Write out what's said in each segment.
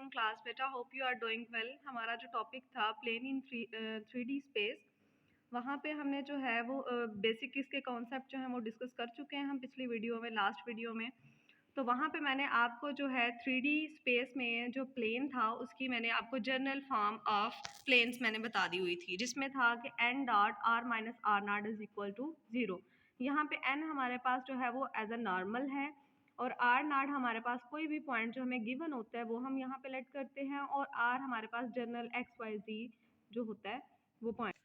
वालेकुम क्लास बेटा, hope you are doing well. हमारा जो टॉपिक था प्लेन इन 3D स्पेस, वहाँ पे हमने जो है वो बेसिक इसके कॉन्सेप्ट जो हैं वो डिस्कस कर चुके हैं हम पिछली वीडियो में, लास्ट वीडियो में। तो वहाँ पे मैंने आपको जो है 3D स्पेस में जो प्लेन था उसकी मैंने आपको जनरल फॉर्म ऑफ प्लेन्स मैंने बता दी हुई थी, जिसमें था कि n dot r minus r not is equal to 0। यहाँ पे n हमारे पास जो है वो एज अ नॉर्मल है और r नॉट हमारे पास कोई भी पॉइंट जो हमें गिवन होता है वो हम यहाँ पे लेट करते हैं, और r हमारे पास जनरल XYZ जो होता है वो पॉइंट।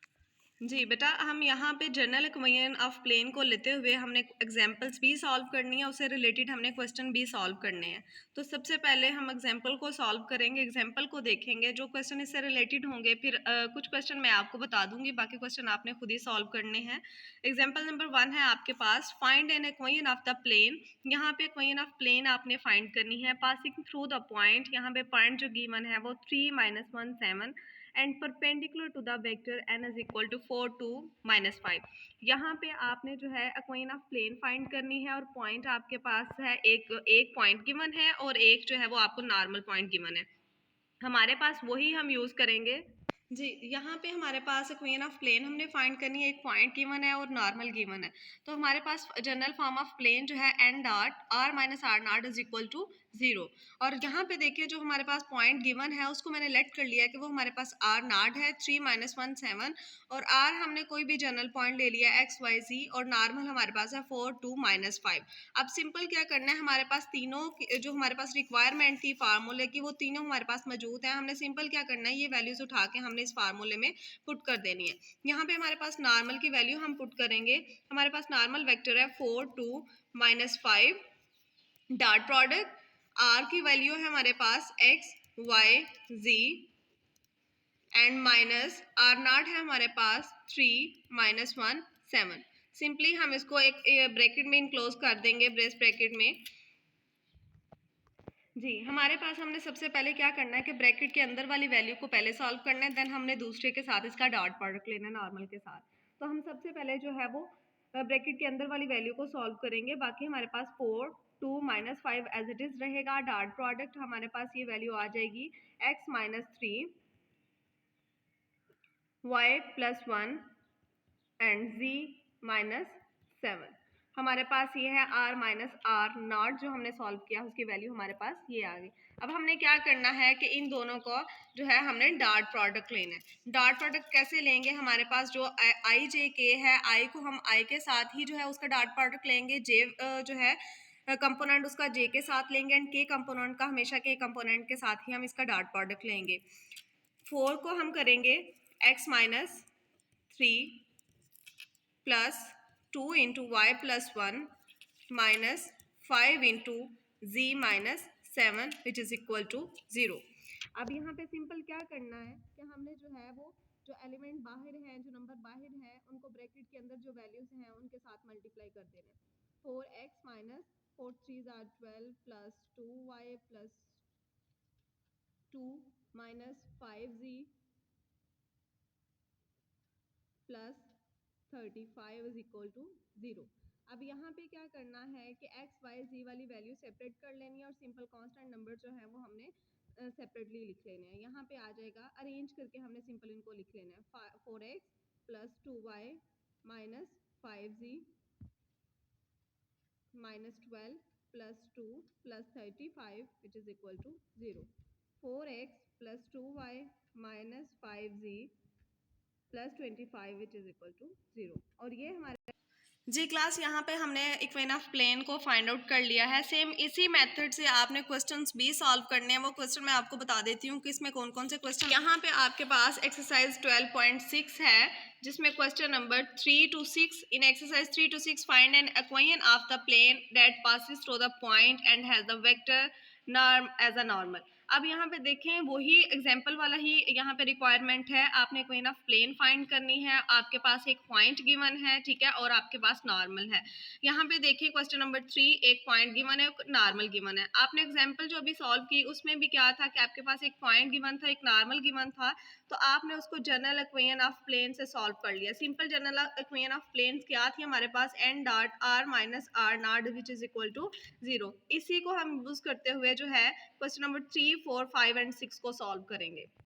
जी बेटा, हम यहाँ पे जनरल इक्वेशन ऑफ प्लेन को लेते हुए हमने एग्जांपल्स भी सॉल्व करनी है, उससे रिलेटेड हमने क्वेश्चन भी सॉल्व करने हैं। तो सबसे पहले हम एग्जांपल को सॉल्व करेंगे, एग्जांपल को देखेंगे, जो क्वेश्चन इससे रिलेटेड होंगे फिर कुछ क्वेश्चन मैं आपको बता दूंगी, बाकी क्वेश्चन आपने खुद ही सॉल्व करने हैं। एग्जाम्पल नंबर 1 है आपके पास, find an equation of the plane. यहाँ पे इक्वेशन ऑफ प्लेन आपने फाइंड करनी है पासिंग थ्रू द पॉइंट। यहाँ पे पॉइंट जो गिवन है वो 3 - 1 7 and perpendicular to the vector n is equal to 4 2 -5। यहाँ पे आपने जो है इक्वेशन ऑफ प्लेन फाइंड करनी है और पॉइंट आपके पास है, एक पॉइंट गिवन है और एक जो है वो आपको नॉर्मल पॉइंट गिवन है। हमारे पास वही हम यूज़ करेंगे। जी, यहाँ पे हमारे पास इक्वेशन ऑफ प्लेन हमने फाइंड करनी है, एक पॉइंट गिवन है और नॉर्मल गिवन है। तो हमारे पास जनरल फॉर्म ऑफ प्लेन जो है n dot r minus r not is equal to 0। और यहाँ पे देखिए जो हमारे पास पॉइंट गिवन है उसको मैंने लेट कर लिया है कि वो हमारे पास r नॉट है 3 - 1 7, और r हमने कोई भी जनरल पॉइंट ले लिया XYZ, और नॉर्मल हमारे पास है 4 2 -5। अब सिंपल क्या करना है, हमारे पास तीनों जो हमारे पास रिक्वायरमेंट थी फार्मूले की वो तीनों हमारे पास मौजूद है। हमने सिंपल क्या करना है, ये वैल्यूज उठा के हमने इस फार्मूले में पुट कर देनी है। यहाँ पे हमारे पास नॉर्मल की वैल्यू हम पुट करेंगे। हमारे पास नॉर्मल वेक्टर है 4 2 -5, डॉट प्रोडक्ट r की वैल्यू है हमारे पास x y z and minus r not है हमारे पास 3 - 1 7। सिंपली हम इसको एक ब्रैकेट में इनक्लोज कर देंगे, ब्रेस ब्रैकेट में। जी, हमारे पास हमने सबसे पहले क्या करना है कि ब्रैकेट के अंदर वाली वैल्यू को पहले सॉल्व करना है, देन हमने दूसरे के साथ इसका डॉट प्रोडक्ट लेना है नॉर्मल के साथ। तो हम सबसे पहले जो है वो ब्रैकेट के अंदर वाली वैल्यू को सॉल्व करेंगे। बाकी हमारे पास 4 2 -5 एज इट इज रहेगा। डॉट प्रोडक्ट हमारे पास ये वैल्यू आ जाएगी x - 3 y + 1 एंड z - 7। हमारे पास ये है r माइनस r नॉट जो हमने सॉल्व किया, उसकी वैल्यू हमारे पास ये आ गई। अब हमने क्या करना है कि इन दोनों को जो है हमने डॉट प्रोडक्ट लेना है। डॉट प्रोडक्ट कैसे लेंगे, हमारे पास जो i j k है, i को हम i के साथ ही जो है उसका डॉट प्रोडक्ट लेंगे, j जो है कंपोनेंट उसका j के साथ लेंगे, एंड k कंपोनेंट का हमेशा k कंपोनेंट के साथ ही हम इसका डॉट प्रोडक्ट लेंगे। 4 को हम करेंगे x - 3 plus 2 into y plus 1 minus 5 into z minus 7 which is equal to 0। अब यहाँ पे सिंपल क्या करना है कि हमने जो है वो जो एलिमेंट बाहर हैं, जो नंबर बाहर हैं, उनको ब्रैकेट के अंदर जो वैल्यूज हैं उनके साथ मल्टीप्लाई कर देना है। 4x minus 4 3 12 plus 2y plus 2 minus 5z plus 35 is equal to 0। अब यहाँ पे क्या करना है कि x y z वाली वैल्यू सेपरेट कर लेनी है और सिंपल कांस्टेंट नंबर जो है वो हमने सेपरेटली लिख लेने हैं। यहाँ पे आ जाएगा, अरेंज करके हमने सिंपल इनको लिख लेना है। 4x plus 2y minus 5z minus 12 plus 2 plus 35 which is equal to 0। 4x plus 2y minus 5z plus 25 which is equal to 0। और ये हमारे जी क्लास, यहाँ पे हमने इक्वेशन ऑफ प्लेन को फाइंड आउट कर लिया है। सेम इसी मेथड से आपने क्वेश्चंस भी सॉल्व करने हैं। वो क्वेश्चन मैं आपको बता देती हूँ कि इसमें कौन कौन से क्वेश्चन। यहाँ पे आपके पास एक्सरसाइज 12.6 है, जिसमें question number 3 to 6। In exercise 3 to 6 find an equation of the plane that passes through the point and has the vector norm as a normal. अब यहाँ पे देखें, वही एग्जाम्पल वाला ही यहाँ पे रिक्वायरमेंट है। आपने इक्वेशन ऑफ प्लेन फाइंड करनी है, आपके पास एक पॉइंट गिवन है, ठीक है, और आपके पास नॉर्मल है। यहाँ पे देखिए क्वेश्चन नंबर 3, एक पॉइंट गिवन है, नॉर्मल गिवन है। आपने एग्जाम्पल जो अभी सॉल्व की उसमें भी क्या था कि आपके पास एक पॉइंट गिवन था, एक नॉर्मल गिवन था, तो आपने उसको जनरल इक्वेशन ऑफ प्लेन से सॉल्व कर लिया। Simple general equation of plane क्या थी हमारे पास, n dot r minus r not which is equal to 0। इसी को हम यूज करते हुए जो है क्वेश्चन नंबर 3 4, 5 एंड 6 को सॉल्व करेंगे।